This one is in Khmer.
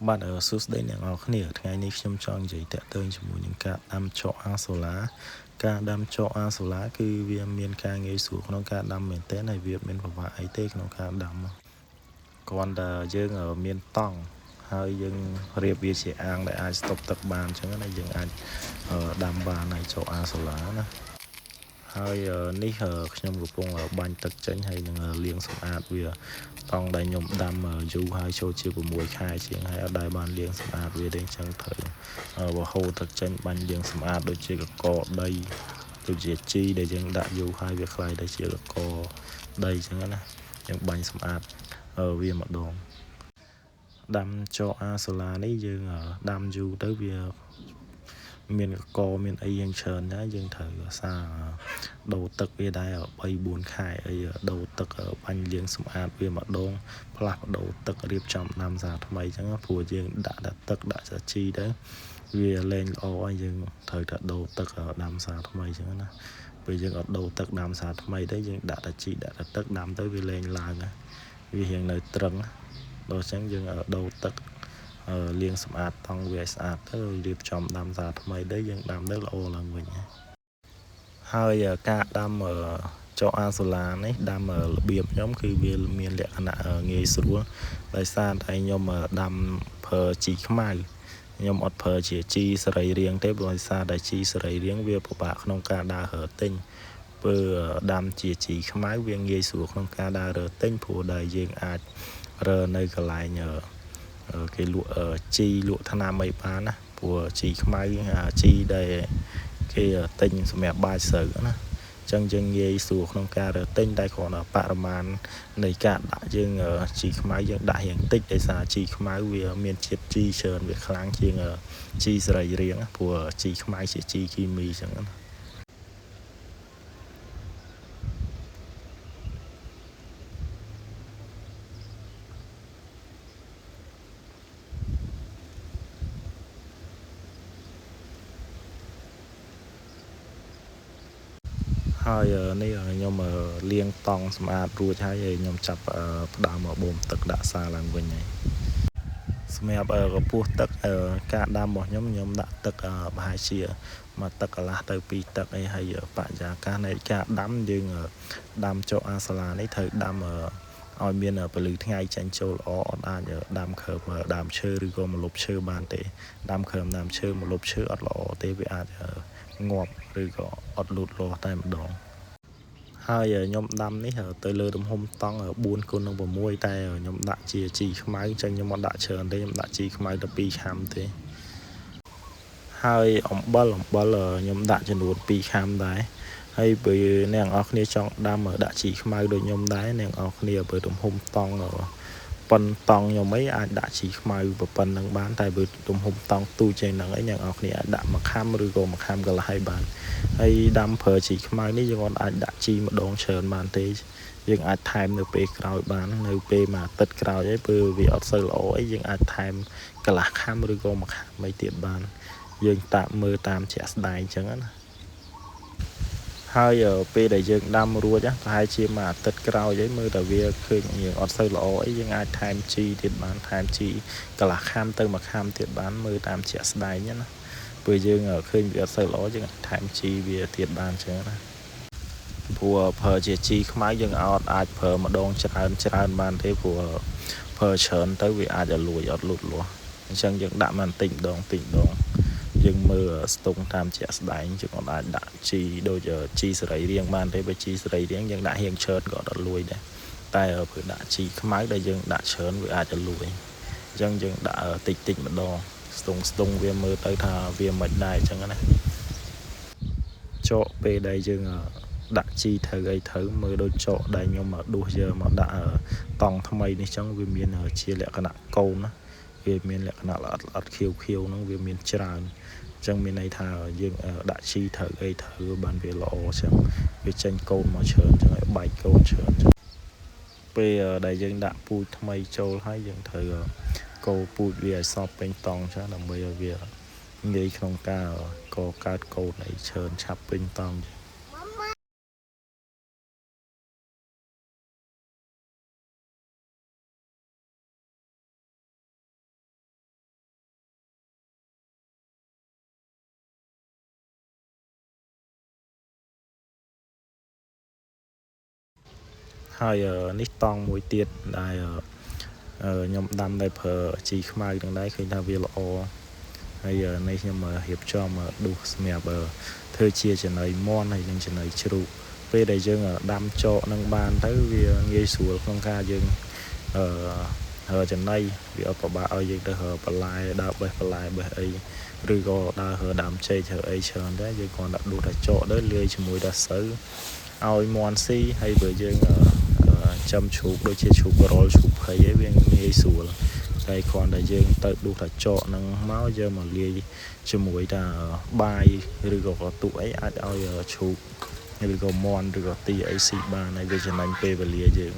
បាទសួស្តីអ្នកនរគ្នាថ្ងៃនេះខ្ញុំចង់និយាយតាក់ទងជាមួយនឹងការដាំជក់អាសូឡាការដាំជក់អាសូឡាគឺវាមានការងាយស្រួលក្នុងការដាំមែនទែនហើយវាមានពិបាកអីទេក្នុងការដាំគ្រាន់តែយើងមានតង់ហើយយើងរៀបវាជាអាងដែលអាចស្តុបទឹកបានអញ្ចឹងណាយើងអាចដាំបានហើយជក់អាសូឡាណាហើយនេះខ្ញុំកំពុងបាញ់ទឹកចេញហើយនឹងលាងសម្អាតវាតង់ដែលខ្ញុំដាំយូរហើយចូលជា6ខែជាងហើយអត់ដែលបានលាងសម្អាតវាទេអញ្ចឹងត្រូវបើហូរទឹកចេញបាញ់លាងសម្អាតដូចជាកកដីដូចជាជីដែលយើងដាក់យូរហើយវាខ្លាយទៅជាកកដីអញ្ចឹងណាយើងបាញ់សម្អាតវាម្ដងដាំជក់អាសូឡានេះយើងដាំយូរទៅវាមានកកមានអីយ៉ាងច្រើនណាយើងត្រូវដូរទឹកវាដែរ3-4ខែអីដូរទឹកបាញ់លាងសម្អាតវាម្ដងផ្លាស់ប្ដូរទឹករៀបចំដាំសារថ្មីអញ្ចឹងព្រោះយើងដាក់ទឹកដាក់សាជីទៅវាលែងល្អហើយយើងត្រូវតែដូរទឹកដាំសារថ្មីអញ្ចឹងណាពេលយើងអត់ដូរទឹកដាំសារថ្មីទៅយើងដាក់តែជីដាក់តែទឹកដាំទៅវាលែងឡើងវារៀងនៅត្រឹងដល់អញ្ចឹងយើងដូរទឹកលាងសម្អាតតង់វាឲ្យស្អាតទៅរៀបចំដាំសារថ្មីទៅយើងដាំទៅល្អឡើងវិញហើយការដាំជក់អាសូឡានេះដាំរបៀបខ្ញុំគឺវាមានលក្ខណៈងាយស្រួលដោយសារតែខ្ញុំដាំប្រើជីខ្មៅខ្ញុំអត់ប្រើជាជីសរីរាង្គទេព្រោះដោយសារតែជីសរីរាង្គវាពិបាកក្នុងការដើររើទិញពេលដាំជាជីខ្មៅវាងាយស្រួលក្នុងការដើររើទិញព្រោះដែលយើងអាចរើនៅកន្លែងគេលក់ជីលក់ថ្នាំអីបានណាព្រោះជីខ្មៅជីដែលគេទិញសម្រាប់បាយស្រូវណាចឹងយើងងាយស្រួលក្នុងការទិញតែគ្រាន់តែបរិមាណនៃការដាក់យើងជីខ្មៅយើងដាក់រៀងតិចដោយសារជីខ្មៅវាមានជាតិជីច្រើនវាខ្លាំងជាងជីសរីរាង្គព្រោះជីខ្មៅជាជីគីមីចឹងណាហើយនេះខ្ញុំលាងតង់សម្អាតរួចហើយខ្ញុំចាប់ផ្ដើមបូមទឹកដាក់សាឡើងវិញហើយសម្រាប់កពស់ទឹកការដាំរបស់ខ្ញុំដាក់ទឹកប្រហែលជាមួយទឹកកន្លះទៅ2ទឹកអីហើយបរិយាកាសនៃការដាំយើងដាំជក់អាសាឡានេះត្រូវដាំឲ្យមានពលឺថ្ងៃចេញចូលល្អអត់អាចដាំខើបដើមឈើឬក៏ម្លប់ឈើបានទេដាំខើបដើមឈើម្លប់ឈើអត់ល្អទេវាអាចងាប់ឬក៏អត់លូតលាស់តែម្ដងហើយខ្ញុំដាំនេះទៅលើទំហំតង់4x6តែខ្ញុំដាក់ជាជីខ្មៅចឹងខ្ញុំអត់ដាក់ច្រើនទេខ្ញុំដាក់ជីខ្មៅតែ2ខាំទេហើយអំបិលខ្ញុំដាក់ចំនួន2ខាំដែរហើយបើអ្នកនរគ្នាចង់ដាំដាក់ជីខ្មៅដូចខ្ញុំដែរអ្នកនរគ្នាបើទំហំតង់ប៉ុនតង់ខ្ញុំអាចដាក់ជីខ្មៅប៉ុណ្ណឹងបានតែបើទំហំតង់ទូចហ្នឹងអ្នកនរគ្នាអាចដាក់1ខាំឬក៏1ខាំកន្លះបានហើយដាំប្រើជីខ្មៅនេះយើងអត់អាចដាក់ជីម្ដងច្រើនបានទេយើងអាចថែមនៅពេលក្រោយបាននៅពេលមួយអាទិត្យក្រោយឯងពេលវាអត់សូវល្អអីយើងអាចថែមកន្លះខាំឬក៏1ខាំអីទៀតបានយើងតាមមើលតាមជាក់ស្ដែងអញ្ចឹងណាហើយពេលដែលយើងដាំរួចប្រហែលជាមួយអាទិត្យក្រោយមើលតែវាឃើញយើងអត់សូវល្អអីយើងអាចថែមជីទៀតបានថែមជីកន្លះខាំទៅ1ខាំទៀតបានមើលតាមជាក់ស្ដែងណាពេលយើងឃើញវាអត់សូវល្អយើងអាចថែមជីវាទៀតបានអញ្ចឹងណាព្រោះប្រើជាជីខ្មៅយើងអាចប្រើម្ដងច្រើនបានទេព្រោះប្រើច្រើនទៅវាអាចលួចអត់លូតលាស់អញ្ចឹងយើងដាក់មកបន្តិចម្ដងយើងមើលស្ទង់តាមជាក់ស្ដែងយើងអត់អាចដាក់ជីដូចជីសរីរាង្គបានទេបើជីសរីរាង្គយើងដាក់រៀងច្រើនក៏អត់លួចដែរតែព្រោះដាក់ជីខ្មៅដែលយើងដាក់ច្រើនវាអាចលួចអញ្ចឹងយើងដាក់តិចម្ដងស្ទង់វាមើលទៅថាវាមិនដែរអញ្ចឹងណាចកពេលដែលយើងដាក់ជីត្រូវអីត្រូវមើលដូចចកដែលខ្ញុំដួសយកមកដាក់តង់ថ្មីនេះចឹងវាមានជាលក្ខណៈកូនណាវាមានលក្ខណៈល្អិតខៀវហ្នឹងវាមានច្រើនអញ្ចឹងមានន័យថាយើងដាក់ជីត្រូវអីត្រូវបានវាល្អអញ្ចឹងវាចេញកូនមកច្រើនអញ្ចឹងឲ្យបែកកូនច្រើនពេលដែលយើងដាក់ពូជថ្មីចូលហើយយើងត្រូវកូរពូជវាឲ្យសព្វពេញតង់អញ្ចឹងដើម្បីឲ្យវាងាយក្នុងការកើតកូនឲ្យច្រើនឆាប់ពេញតង់ ហើយនេះតង់មួយទៀតដែលខ្ញុំដាំដោយប្រើជីខ្មៅទាំងដែរឃើញថាវាល្អហើយនេះខ្ញុំរៀបចំដួសសម្រាប់ធ្វើជាចំណីមាន់ហើយនិងចំណីជ្រូកពេលដែលយើងដាំចកនឹងបានទៅវាងាយស្រួលក្នុងការយើងចំណីវាអត់ពិបាកឲ្យយើងទៅបន្លែដើរបេះបន្លែបេះអីឬក៏ដើរដើមចេកធ្វើអីច្រើនដែរយើងគ្រាន់តែដួសតែចកទៅលាយជាមួយតែស្រូវឲ្យមាន់ស៊ីហើយបើយើងចាំជ្រូកដូចជាជ្រូករលជ្រូកភ័យឯងវាងាយស្រួលតែគ្រាន់តែយើងទៅដួសតែចកនឹងមកយើងមកលាយជាមួយតែបាយឬក៏កទុកអីអាចឲ្យជ្រូកឬក៏មាន់ឬក៏ទីអីស៊ីបានហើយវាចំណេញពេលវេលាយើង